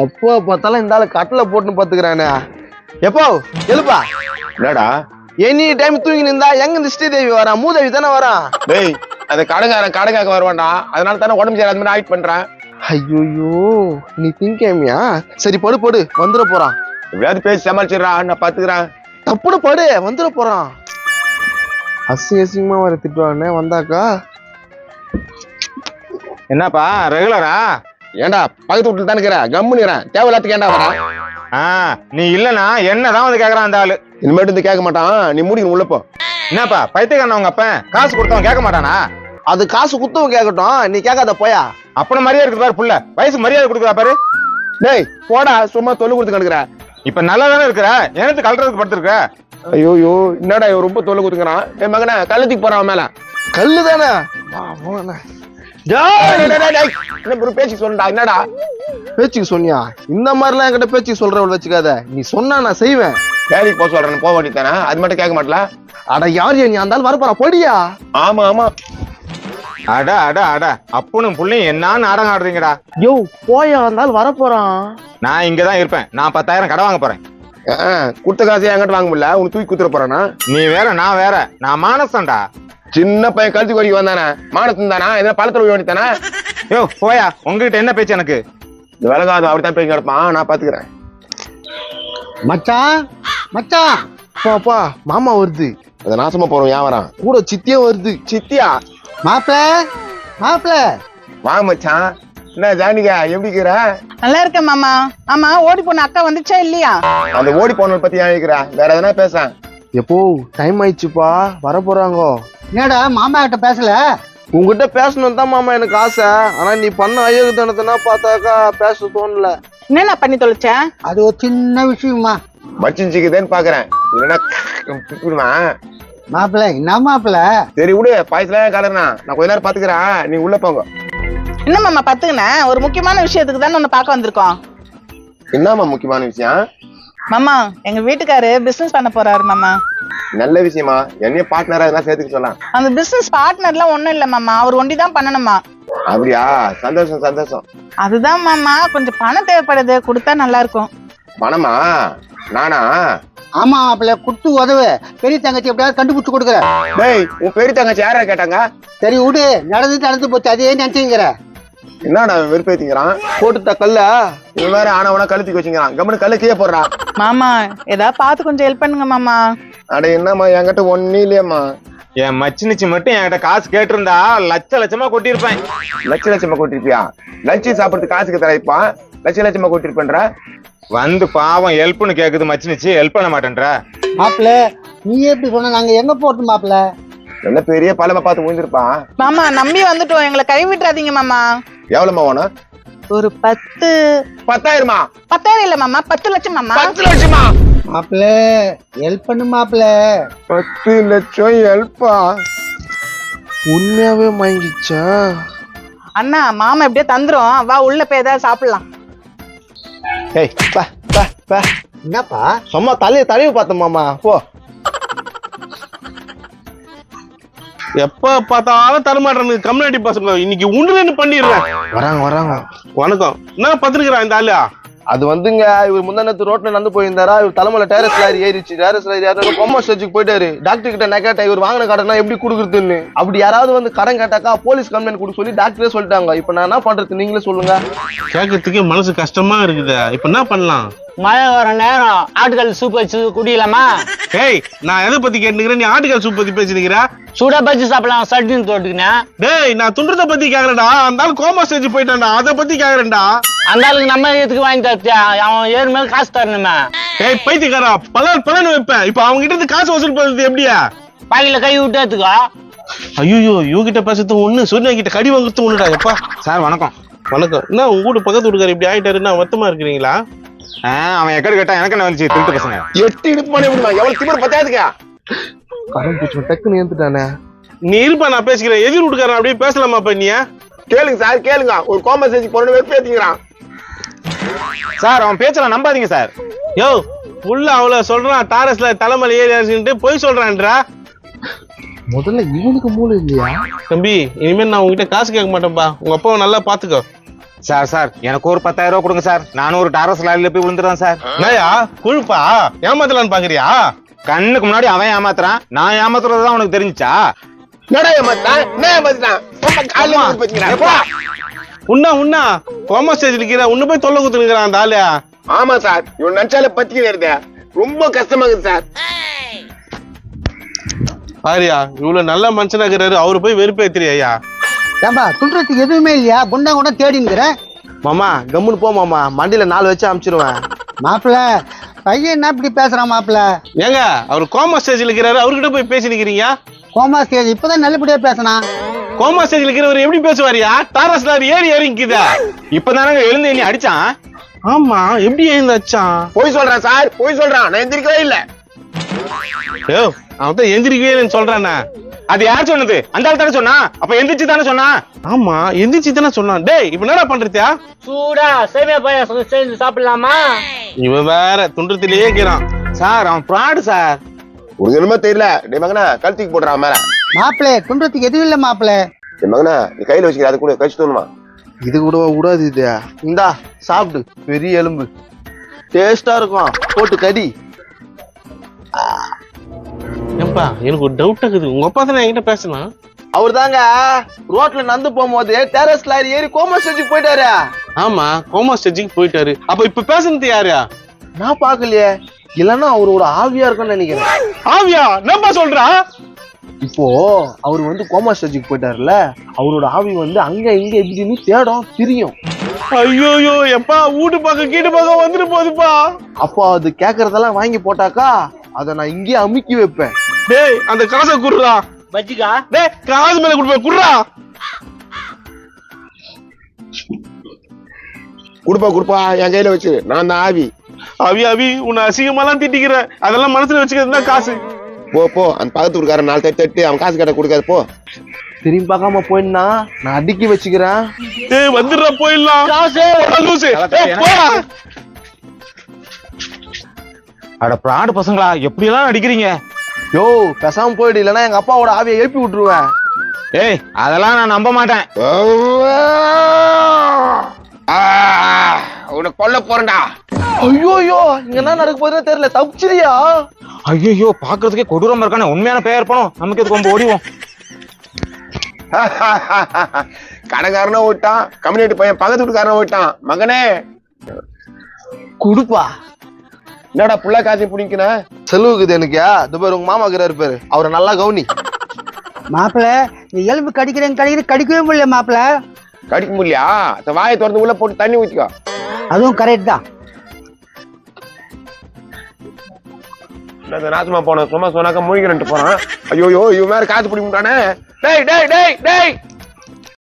எப்போ பார்த்தாலும் இந்த ஆளு கட்டில போட்டுன்னு பாத்துக்கிறானே. எப்போ எழுப்பா. என்னடா எனி டைம் தூங்கி நின்றா எங்க இந்த ஸ்ரீதேவி வரா? மூதேவி தானே வரா? டேய் அந்த கடைக்காக்க வருவான்டா, அதனால தானே உடம்பு சரியாத மாதிரி ஆக்ட் பண்றேன். ஐயோயோ நீ திங்கேமியா? சரி படு படு, வந்துட போறான். எப்படியாவது பேசி சமாளிச்சிடுறா, நான் பாத்துக்கிறேன். தப்புடு படு, வந்துட போறான். அசிங்கமா வர திட்டுவானே வந்தாக்கா. என்னப்பா ரெகுலரா? ஏன்டா பக்கத்து வீட்டுல தானே இருக்கிற, கம்முனுக்கிறேன். தேவையில்லாத்துக்கு ஏன்டா வரா? நீ இல்லனா என்னதான் வந்து கேக்குறான் அந்த ஆளு. இனிமேட்டு வந்து கேட்க மாட்டான், நீ மூடிக்கணும் உள்ளப்போ. என்னப்பா பைத்தியக்காரன் உங்க அப்பன் காசு கொடுத்தவன் கேட்க மாட்டானா? அது காசு குத்தவன் கேட்கட்டும், நீ கேட்காத போயா. அப்பன மரியாதை இருக்குது பாரு புள்ள, வயசு மரியாதை கொடுக்குறா பாரு. டேய் போடா, சும்மா தொல்லு கொடுத்து கணக்குற. இப்ப நல்லா தானே இருக்கிற, எனக்கு கல்றதுக்கு படுத்திருக்க. ஐயோயோ என்னடா இவன் ரொம்ப தொல்லை கொடுத்துக்கிறான். என் மகனை கள்ளத்துக்கு போறான் மேல. கல்லு தானே பேச்சு சொல்லுடா. என்னடா பேச்சுக்கு சொன்னியா? இந்த மாதிரிலாம் என்கிட்ட பேச்சுக்கு சொல்றவள் வச்சுக்காத. நீ சொன்னா நான் செய்வேன். வேலைக்கு போக சொல்றேன், போக வேண்டியதானே, அது மட்டும் கேட்க மாட்டல. அட யார் நீ அந்த ஆள் வரப்போறா போடியா. ஆமா ஆமா. அட அட அட அப்பனும் புள்ளையும் என்ன நாடகம் ஆடுறீங்கடா. யோ போயா, அந்த ஆள் வரப்போறான். நான் இங்கதான் இருப்பேன். நான் 10,000 கடை வாங்க போறேன். குடுத்த காசு என்கிட்ட வாங்க முடியல, உனக்கு தூக்கி குத்துற போறானா? நீ வேற நான் வேற. நான் மானசன்டா. சின்ன பையன் கழுத்து வரைக்கும் வந்தானே, மானசம் தானா? எதாவது பழத்துல போய் வேண்டித்தானே. யோ போயா, உங்ககிட்ட என்ன பேச்சு எனக்கு? இந்த விலகாது அப்படித்தான் பேசி கிடப்பான், நான் பாத்துக்கிறேன். மச்சான் மச்சான் பாப்பா, மாமா வருது. அதை நாசமா போறோம். ஏன் வரான்? கூட சித்தியா வருது. சித்தியா? மாப்பிள மாப்பிள வா மச்சான். என்ன ஜானிகா எப்படி இருக்கிற? நல்லா இருக்கேன் மாமா. ஆமா ஓடி போன அக்கா வந்துச்சா இல்லையா? அந்த ஓடி போன பத்தி ஏன் இருக்கிற? வேற எதனா பேச. எப்போ டைம் ஆயிடுச்சுப்பா, வர போறாங்க. என்னடா மாமா கிட்ட பேசல? உங்ககிட்ட பேசணும் தான் மாமா எனக்கு ஆசை. ஆனா நீ பண்ண அயோகத்தனத்தினா பார்த்தாக்கா பேச தோணல. என்ன பண்ணி தொலைச்சேன்? அது ஒரு சின்ன விஷயமா. மச்சிஞ்சிக்குதேன்னு பாக்குறேன். இல்லைன்னா மாப்பிள்ள என்ன மாப்பிள்ள? சரி விடு, பாயசலாம் கலர்னா நான் கொஞ்ச நேரம் பாத்துக்கிறேன், நீங்க உள்ள போங்க. என்ன மாமா பத்துக்கினேன்? ஒரு முக்கியமான விஷயத்துக்கு தானே உன்னை பார்க்க வந்திருக்கோம். என்னமா முக்கியமான விஷயம்? மாமா எங்க வீட்டுக்காரு பிசினஸ் பண்ண போறாரு மாமா. நல்ல விஷயமா? என்னைய பார்ட்னரா இதெல்லாம் சேர்த்துக்க சொல்லலாம். அந்த பிசினஸ் பார்ட்னர்லாம் ஒண்ணும் இல்ல மாமா, அவர் ஒண்டிதான் பண்ணணுமா. அப்படியா? சந்தோஷம் சந்தோஷம். அதுதான் மாமா, கொஞ்சம் பணம் தேவைப்படுது, கொடுத்தா நல்லா இருக்கும். பணமா? நானா? ஆமா மாப்பிள்ள, குட்டு உதவு. பெரிய தங்கச்சி எப்படியாவது கண்டுபிடிச்சு கொடுக்குற. டேய் உன் பெரிய தங்கச்சி யாரா கேட்டாங்க? சரி விடு, நடந்து போச்சு, அதே நினைச்சுங்கிற. என்னடா வெறுப்பேத்திக்கிறான்? போட்டுட்ட கல்ல. இவன் வேற ஆனவனா கழுத்துக்கு வச்சுக்கிறான். கம்மனு கல்லு கீழே போடுறான். மாமா ஏதாவது பார்த்து கொஞ்சம் ஹெல்ப் பண்ணுங்க மாமா. அட என்னம்மா, என்கிட்ட ஒண்ணு இல்லையம்மா. என் மச்சினிச்சு மட்டும் என்கிட்ட காசு கேட்டிருந்தா லட்சமா கொட்டிருப்பேன். லட்சமா கொட்டிருப்பியா? லட்சம் சாப்பிடுறதுக்கு காசுக்கு தரைப்பான், லட்சமா கொட்டிருப்பேன்ற. வந்து பாவம் ஹெல்ப்னு கேக்குது மச்சினிச்சு, ஹெல்ப் பண்ண மாட்டேன்ற. மாப்பிள்ள நீ எப்படி சொன்ன? நாங்க எங்க போட்டோம் மாப்பிள்ள? நல்ல பெரிய பழமை பார்த்து விழுந்திருப்பான். மாமா நம்பி வந்துட்டோம், எங்களை கை விட்டுறாதீங்க மாமா. எவ்வளவுமா வேணும்? ஒரு 10,000மா? 10,000 இல்ல மாமா, 10 லட்சம் மாமா. 10 லட்சமா? மாப்பிள்ள ஹெல்ப் பண்ணு மாப்பிள்ள. 10 லட்சம் ஹெல்ப்பா? உண்மையாவே வாங்கிச்சா? அண்ணா மாமா எப்படியே தந்துரும், வா உள்ள போய் ஏதாவது சாப்பிடலாம். ஏய் பா பா பா. என்னப்பா? சும்மா தலையை பார்த்த மாமா போ. எப்ப பார்த்தாலும் தரமாட்டேன்னு கம்யூனிட்டி பசங்க இன்னைக்கு ஒண்ணு பண்ணிடுறேன். வராங்க. வணக்கம். என்ன பத்திருக்கிறான் இந்த ஆளு? அது வந்துங்க, இவர் முந்தானத்து ரோட்ல நடந்து போயிருந்தாரா, இவர் தலைமையில டேரஸ் லாரி ஏறிச்சு. டேரஸ் லாரி யாராவது கொம்மா ஸ்டேஜுக்கு போயிட்டாரு. டாக்டர் கிட்ட நான் கேட்டேன், இவர் வாங்கின கடனா எப்படி கொடுக்குறதுன்னு. அப்படி யாராவது வந்து கடன் கேட்டாக்கா போலீஸ் கம்ப்ளைண்ட் கொடுக்க சொல்லி டாக்டரே சொல்லிட்டாங்க. இப்ப நான் என்ன பண்றது, நீங்களே சொல்லுங்க. கேட்கறதுக்கே மனசு கஷ்டமா இருக்குது. இப்ப என்ன பண்ணலாம்? மழை வர நேரம் ஆட்டுக்கல் சூப் வச்சு குடிக்கலாமா? ஏய் நான் எதை பத்தி கேட்டுக்கிறேன், நீ ஆட்டுக்கால் சூப் பத்தி பேசிருக்கிற. சூடா பச்சு சாப்பிடலாம், சட்டின்னு தொட்டுக்கினேன். டேய் நான் துன்றத பத்தி கேக்குறேன்டா. அந்த ஆள் கோமா ஸ்டேஜ் போயிட்டான்டா, அதை பத்தி கேக்குறேன்டா. அந்த ஆளுக்கு நம்ம எதுக்கு வாங்கி தரத்தியா? அவன் ஏறு மேல காசு தரணுமே. ஏய் பைத்தியக்காரா, பலன்னு வைப்பேன். இப்ப அவங்க கிட்ட இருந்து காசு வசூல் பண்றது எப்படியா? பாக்கில கை விட்டு எடுத்துக்கோ. ஐயோ இவகிட்ட பேசுறது ஒண்ணு, சூர்யா கிட்ட கடி வாங்குறது ஒண்ணுடா. எப்பா சார் வணக்கம். வணக்கம். என்ன உங்க வீட்டு பக்கத்து வீட்டுக்காரர் இப்படி ஆயிட்டாருன்னா வருத்தமா இருக்கிறீங்களா? அவன் எக்கடு கேட்டா எனக்கு என்ன வந்துச்சு? திருட்டு பசங்க 8 இடுப்பு பண்ணி விடுமா? எவ்வளவு திமிரு பத்தாதுக்கா? கடன் பூச்சி டக்குன்னு ஏந்துட்டானே. நீ இருப்பா, நான் பேசிக்கிறேன். எதிர் வீட்டுக்காரன் அப்படியே பேசலாமா? நீ கேளுங்க சார் கேளுங்க. ஒரு கோமா செஞ்சு போறேன்னு வெறுப்பேத்திக்கிறான் சார். அவன் பேச்சலாம் நம்பாதீங்க சார். யோ புள்ள அவ்வளவு சொல்றான், டாரஸ்ல தலைமலை ஏறி போய் சொல்றான்றா. முதல்ல இவனுக்கு மூளை இல்லையா? தம்பி இனிமேல் நான் உங்ககிட்ட காசு கேட்க மாட்டேன்பா. உங்க அப்பாவை நல்லா பாத்துக்கோ. சார் சார் எனக்கு ஒரு 10,000 ரூபாய் கொடுங்க சார். நானும் ஒரு டாரஸ் லாரியில போய் விழுந்துறேன் சார். என்னயா கொழுப்பா ஏமாத்தலான்னு பாக்குறியா? கண்ணுக்கு முன்னாடி அவன் ஏமாத்துறான், நான் ஏமாத்துறதுதான் உனக்கு தெரிஞ்சுச்சா? என்னடா ஏமாத்தான்? என்ன ஏமாத்தான்? காலையில வந்து பாத்தீங்களா? எப்பா? உன்னா கோமா ஸ்டேஜ் இருக்கிற உன்ன போய் தொல்லை குத்துனுக்குறான் அந்த ஆளு. ஆமா சார், இவன் நினைச்சாலே பத்திக்கிறதே ரொம்ப கஷ்டமா இருக்குது சார். பாரியா இவ்வளவு நல்ல மனுஷனா இருக்கிறாரு, அவரு போய் வெறுப்பேத்திரியா? ஏம்பா துண்டுறதுக்கு எதுவுமே இல்லையா? குண்டா கூட தேடிங்கிறேன். மாமா கம்முன்னு போ மாமா, மண்டியில 4 வச்சு அமிச்சிருவேன். மாப்பிள்ள பையன் என்ன இப்படி பேசுறான் மாப்பிள்ள? ஏங்க அவர் கோமா ஸ்டேஜ்ல இருக்கிறாரு, அவர்கிட்ட போய் பேசி நிக்கிறீங்க? கோமா ஸ்டேஜ் இப்பதான் நல்லபடியா பேசினான். கோமா ஸ்டேஜ்ல இருக்கிறவர் எப்படி பேசுவாரியா? டாரஸ் லாரி ஏறி இறங்கிக்குதா? இப்பதானங்க எழுந்து நீ அடிச்சான். ஆமா, எப்படி எழுந்தாச்சான்? போய் சொல்றான் சார், போய் சொல்றான். நான் எந்திரிக்கவே இல்ல. அவன் தான் எந்திரிக்கவே இல்லைன்னு சொல்றானே. அது யார் சொன்னது? அந்த ஆள் தானே சொன்னா. அப்ப எந்திரிச்சு தானே சொன்னா. ஆமா எந்திரிச்சு தானே சொன்னான். டேய் இப்ப என்னடா பண்றதியா? சூடா சேமியா பாயாசம் செஞ்சு சாப்பிடலாமா? இவன் வேற துன்றத்திலேயே இருக்கிறான். சார் அவன் ஃப்ராடு சார். ஒரு என்னமோ தெரியல. டே மகனா கழுத்துக்கு போடுறான் மேல. மாப்பிள்ள துண்டுறதுக்கு எதுவும் இல்ல மாப்பிள்ள. டே மகனா நீ கையில வச்சுக்கிற, அது கூட கழிச்சு தோணுமா? இது கூட கூடாது. இது இந்தா சாப்பிடு, பெரிய எலும்பு டேஸ்டா இருக்கும், போட்டு கடி. ஏன்பா எனக்கு ஒரு டவுட் இருக்குது, உங்க அப்பா தானே என்கிட்ட பேசலாம்? அவர் தாங்க ரோட்ல நடந்து போகும்போது டெரஸ் லாரி ஏறி கோமா ஸ்டேஜுக்கு போயிட்டாரு. ஆமா கோமா ஸ்டேஜுக்கு போயிட்டாரு. அப்ப இப்ப பேசுனது யாரையா? நான் பாக்கலையே. இல்லன்னா அவரோட ஆவியா இருக்கும்னு நினைக்கிறேன். ஆவியா? என்னப்பா சொல்றா? இப்போ அவர் வந்து கோமா ஸ்டேஜுக்கு போயிட்டாருல, அவரோட ஆவி வந்து அங்க இங்க எப்படின்னு தேடும் திரியும். ஐயோயோ எப்பா வீட்டு பக்கம் கீட்டு பக்கம் வந்துட்டு போகுதுப்பா. அப்போ அது கேக்குறதெல்லாம் வாங்கி போட்டாக்கா அதை நான் இங்கேயே அமுக்கி வைப்பேன். டேய் அந்த காசை குடுறா. பஜ்ஜிக்கா? டேய் காசு மேல குடுப்பேன், குடுறா. குடுப்பா என் கையில வச்சு. நான் தான் ஆவி. அவி உன்னை அசிங்கமாலாம் திட்டிக்கிற, அதெல்லாம் மனசுல வச்சுக்கிறது தான் காசு. போ அந்த பக்கத்து வீட்டுக்காரன் 4 தட்டு அவன் காசு கேட்ட கொடுக்காது போ. திரும்பி பார்க்காம போயின்னா நான் அடுக்கி வச்சுக்கிறேன். டேய் வந்துடுறா போயிடலாம். காசு லூசு. ஏய், போடா. அட ஃப்ராடு பசங்களா, எப்படி எல்லாம் அடிக்கிறீங்க? யோ பேசாம போயிடு, இல்லைன்னா எங்க அப்பாவோட ஆவியை எழுப்பி விட்டுருவேன். ஏய் அதெல்லாம் நான் நம்ப மாட்டேன். உன்னை கொல்ல போறேன்டா. ஐயோயோ இங்க என்ன நடக்க போதுன்னு தெரியல. தப்பிச்சிரியா? ஐயோ பாக்குறதுக்கே கொடூரமா இருக்கானே. உண்மையான பேர் இருப்பணும். நமக்கு எதுக்கு ரொம்ப ஓடிவோம். கடைக்காரனா ஓட்டான், கம்யூனிட்டி பையன் பக்கத்து வீட்டுக்காரனா ஓட்டான். மகனே குடுப்பா. என்னடா புள்ள காசை பிடிக்கன செலவுக்குது எனக்கு. இது பேர் உங்க மாமா இருக்கிறாரு பேரு, அவரை நல்லா கவனி. மாப்பிள்ள நீ எலும்பு கடிக்கவே முடியல மாப்பிள்ள. கடிக்க முடியா? வாயை திறந்து உள்ள போட்டு தண்ணி ஊத்திக்கோ. அதுவும் கரெக்ட் தான். நாசமா போன சும்மா சொன்னாக்க மூழ்கிட்டு போறான். ஐயோ இவன் வேற காசு பிடிக்க மாட்டானே. டேய்